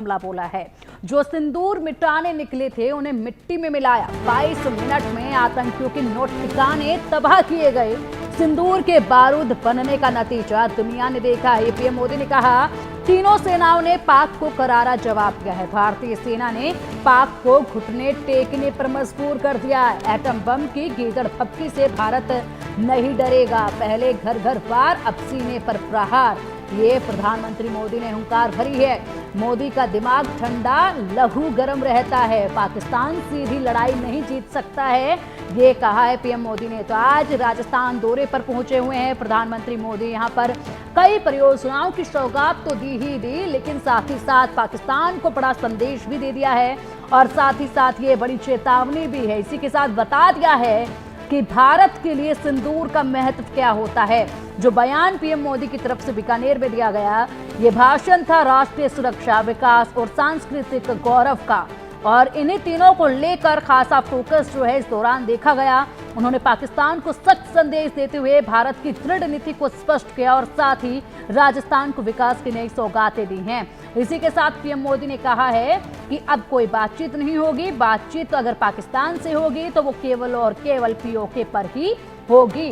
हमला बोला है। जो सिंदूर मिटाने निकले थे उन्हें मिट्टी में मिलाया। 22 मिनट में आतंकियों के नोट ठिकाने तबाह किए गए। सिंदूर के बारूद बनने का नतीजा दुनिया ने देखा है। पीएम मोदी ने कहा, तीनों सेनाओं ने पाक को करारा जवाब दिया है। भारतीय सेना ने पाक को घुटने टेकने पर मजबूर कर दिया है। एटम बम की गीदड़ फपकी से भारत नहीं डरेगा। पहले घर घर वार, अब सीने पर प्रहार। ये प्रधानमंत्री मोदी ने हुंकार भरी है। मोदी का दिमाग ठंडा, लहू गर्म रहता है। पाकिस्तान सीधी लड़ाई नहीं जीत सकता है, ये कहा है पीएम मोदी ने। तो आज राजस्थान दौरे पर पहुंचे हुए हैं प्रधानमंत्री मोदी। यहां पर कई परियोजनाओं की सौगात तो दी ही दी, लेकिन साथ ही साथ पाकिस्तान को बड़ा संदेश भी दे दिया है और साथ ही साथ ये बड़ी चेतावनी भी है। इसी के साथ बता दिया है कि भारत के लिए सिंदूर का महत्व क्या होता है। जो बयान पीएम मोदी की तरफ से बीकानेर में दिया गया, ये भाषण था राष्ट्रीय सुरक्षा, विकास और सांस्कृतिक गौरव का, और इन्हीं तीनों को लेकर खासा फोकस जो है इस दौरान देखा गया। उन्होंने पाकिस्तान को सख्त संदेश देते हुए भारत की दृढ़ नीति को स्पष्ट किया और साथ ही राजस्थान को विकास की नई सौगातें दी हैं। इसी के साथ पीएम मोदी ने कहा है कि अब कोई बातचीत नहीं होगी। बातचीत अगर पाकिस्तान से होगी तो वो केवल और केवल पीओके पर ही होगी।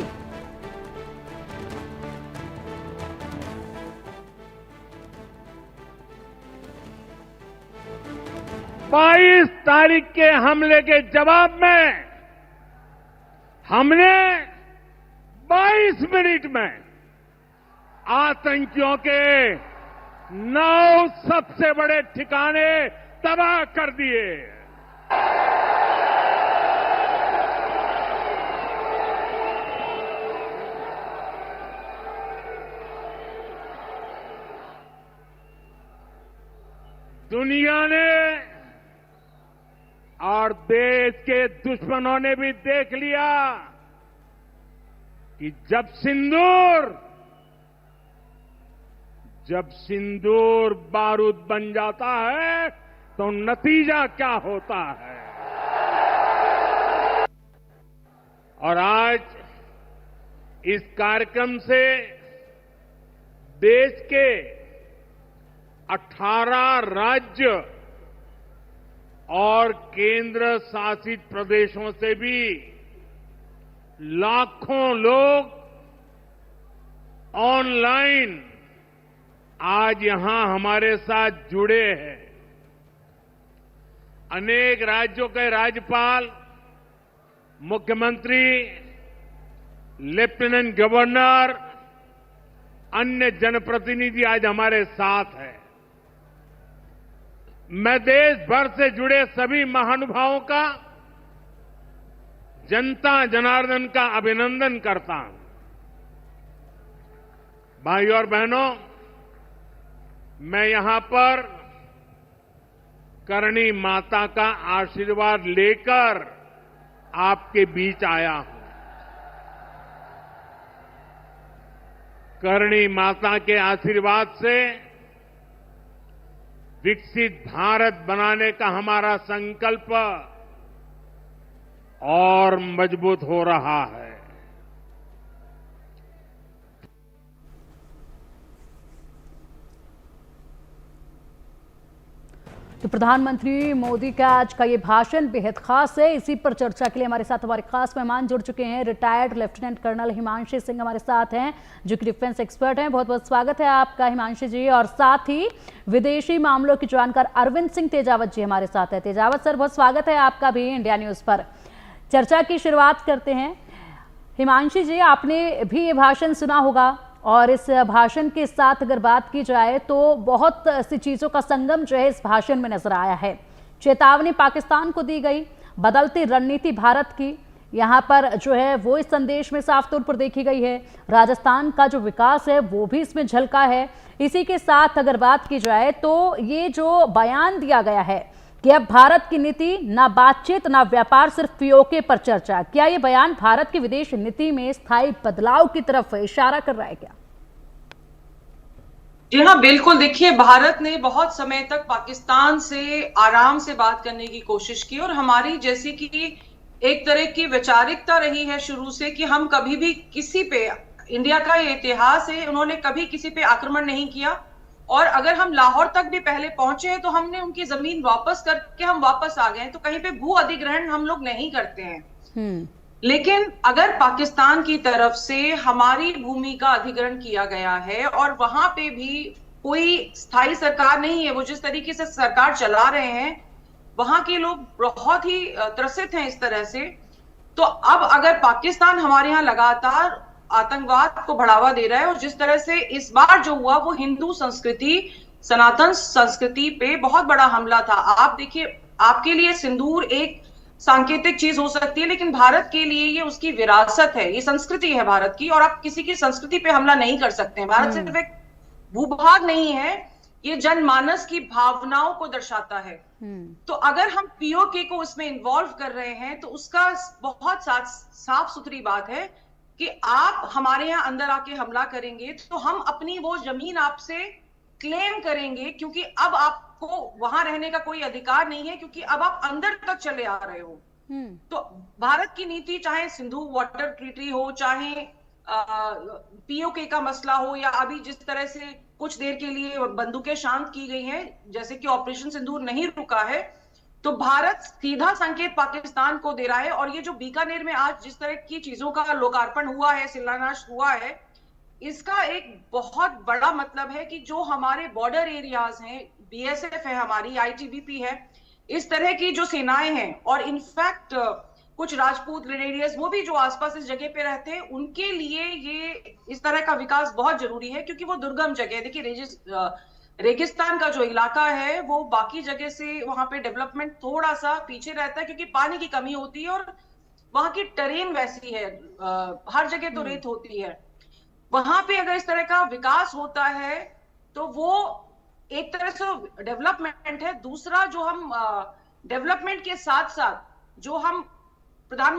22 तारीख के हमले के जवाब में हमने 22 मिनट में आतंकियों के 9 सबसे बड़े ठिकाने तबाह कर दिए। दुनिया ने और देश के दुश्मनों ने भी देख लिया कि जब सिंदूर बारूद बन जाता है तो नतीजा क्या होता है। और आज इस कार्यक्रम से देश के 18 राज्य और केंद्र शासित प्रदेशों से भी लाखों लोग ऑनलाइन आज यहां हमारे साथ जुड़े हैं। अनेक राज्यों के राज्यपाल, मुख्यमंत्री, लेफ्टिनेंट गवर्नर, अन्य जनप्रतिनिधि आज हमारे साथ हैं। मैं देश भर से जुड़े सभी महानुभावों का, जनता जनार्दन का अभिनंदन करता हूं। भाइयों और बहनों, मैं यहां पर करणी माता का आशीर्वाद लेकर आपके बीच आया हूं। करणी माता के आशीर्वाद से विकसित भारत बनाने का हमारा संकल्प और मजबूत हो रहा है। तो प्रधानमंत्री मोदी का आज का ये भाषण बेहद खास है। इसी पर चर्चा के लिए हमारे साथ हमारे खास मेहमान जुड़ चुके हैं। Retired lieutenant colonel Himanshi Singh हमारे साथ हैं, जो कि डिफेंस एक्सपर्ट हैं। बहुत बहुत स्वागत है आपका हिमांशी जी। और साथ ही विदेशी मामलों की जानकार अरविंद सिंह तेजावत जी हमारे साथ है। तेजावत सर, बहुत स्वागत है आपका भी इंडिया न्यूज पर। चर्चा की शुरुआत करते हैं। हिमांशी जी, आपने भी ये भाषण सुना होगा और इस भाषण के साथ अगर बात की जाए तो बहुत सी चीजों का संगम जो है इस भाषण में नजर आया है। चेतावनी पाकिस्तान को दी गई, बदलती रणनीति भारत की यहाँ पर जो है वो इस संदेश में साफ तौर पर देखी गई है। राजस्थान का जो विकास है वो भी इसमें झलका है। इसी के साथ अगर बात की जाए तो ये जो बयान दिया गया है कि अब भारत की नीति ना बातचीत ना व्यापार, सिर्फ पीओके पर चर्चा, क्या ये बयान भारत की विदेश नीति में स्थायी बदलाव की तरफ इशारा कर रहा है क्या? जी हाँ, बिल्कुल। देखिए, भारत ने बहुत समय तक पाकिस्तान से आराम से बात करने की कोशिश की और हमारी जैसी कि एक तरह की वैचारिकता रही है शुरू से कि हम कभी भी किसी पे, इंडिया का ये इतिहास है, उन्होंने कभी किसी पे आक्रमण नहीं किया, और अगर हम लाहौर तक भी पहले पहुंचे हैं तो हमने उनकी जमीन वापस करके हम वापस आ गए हैं, तो कहीं पे भू अधिग्रहण हम लोग नहीं करते हैं। लेकिन अगर पाकिस्तान की तरफ से हमारी भूमि का अधिग्रहण किया गया है और वहां पे भी कोई स्थायी सरकार नहीं है, वो जिस तरीके से सरकार चला रहे हैं वहां के लोग बहुत ही त्रसित हैं इस तरह से, तो अब अगर पाकिस्तान हमारे यहाँ लगातार आतंकवाद को बढ़ावा दे रहा है, और जिस तरह से इस बार जो हुआ वो हिंदू संस्कृति, सनातन संस्कृति पे बहुत बड़ा हमला था। आप देखिए, आपके लिए सिंदूर एक सांकेतिक चीज हो सकती है, लेकिन भारत के लिए ये उसकी विरासत है, ये संस्कृति है भारत की, और आप किसी की संस्कृति पे हमला नहीं कर सकते हैं। भारत सिर्फ एक भूभाग नहीं है, ये जनमानस की भावनाओं को दर्शाता है। तो अगर हम पीओके को इसमें इन्वॉल्व कर रहे हैं तो उसका बहुत साफ सुथरी बात है कि आप हमारे यहाँ अंदर आके हमला करेंगे तो हम अपनी वो जमीन आपसे क्लेम करेंगे, क्योंकि अब आपको वहां रहने का कोई अधिकार नहीं है, क्योंकि अब आप अंदर तक चले आ रहे हो। तो भारत की नीति, चाहे सिंधु वाटर ट्रीटी हो, चाहे पीओके का मसला हो, या अभी जिस तरह से कुछ देर के लिए बंदूकें शांत की गई हैं, जैसे कि ऑपरेशन सिंदूर नहीं रुका है, तो भारत सीधा संकेत पाकिस्तान को दे रहा है। और ये जो बीकानेर में आज जिस तरह की चीजों का लोकार्पण हुआ है, शिलान्यास हुआ है, इसका एक बहुत बड़ा मतलब है कि जो हमारे बॉर्डर एरियाज हैं, बीएसएफ है हमारी, आईटीबीपी है, इस तरह की जो सेनाएं हैं, और इनफैक्ट कुछ राजपूत ग्रेनेडियर्स वो भी जो आसपास इस जगह पे रहते हैं, उनके लिए ये इस तरह का विकास बहुत जरूरी है, क्योंकि वो दुर्गम जगह है। देखिए, रेगिस्तान का जो इलाका है वो बाकी जगह से वहां पे डेवलपमेंट थोड़ा सा पीछे रहता है, क्योंकि पानी की कमी होती है और वहां की टेरेन वैसी है, हर जगह तो रेत होती है। वहां पे अगर इस तरह का विकास होता है तो वो एक तरह से डेवलपमेंट है। दूसरा, जो हम डेवलपमेंट के साथ साथ जो हम प्रधानमंत्री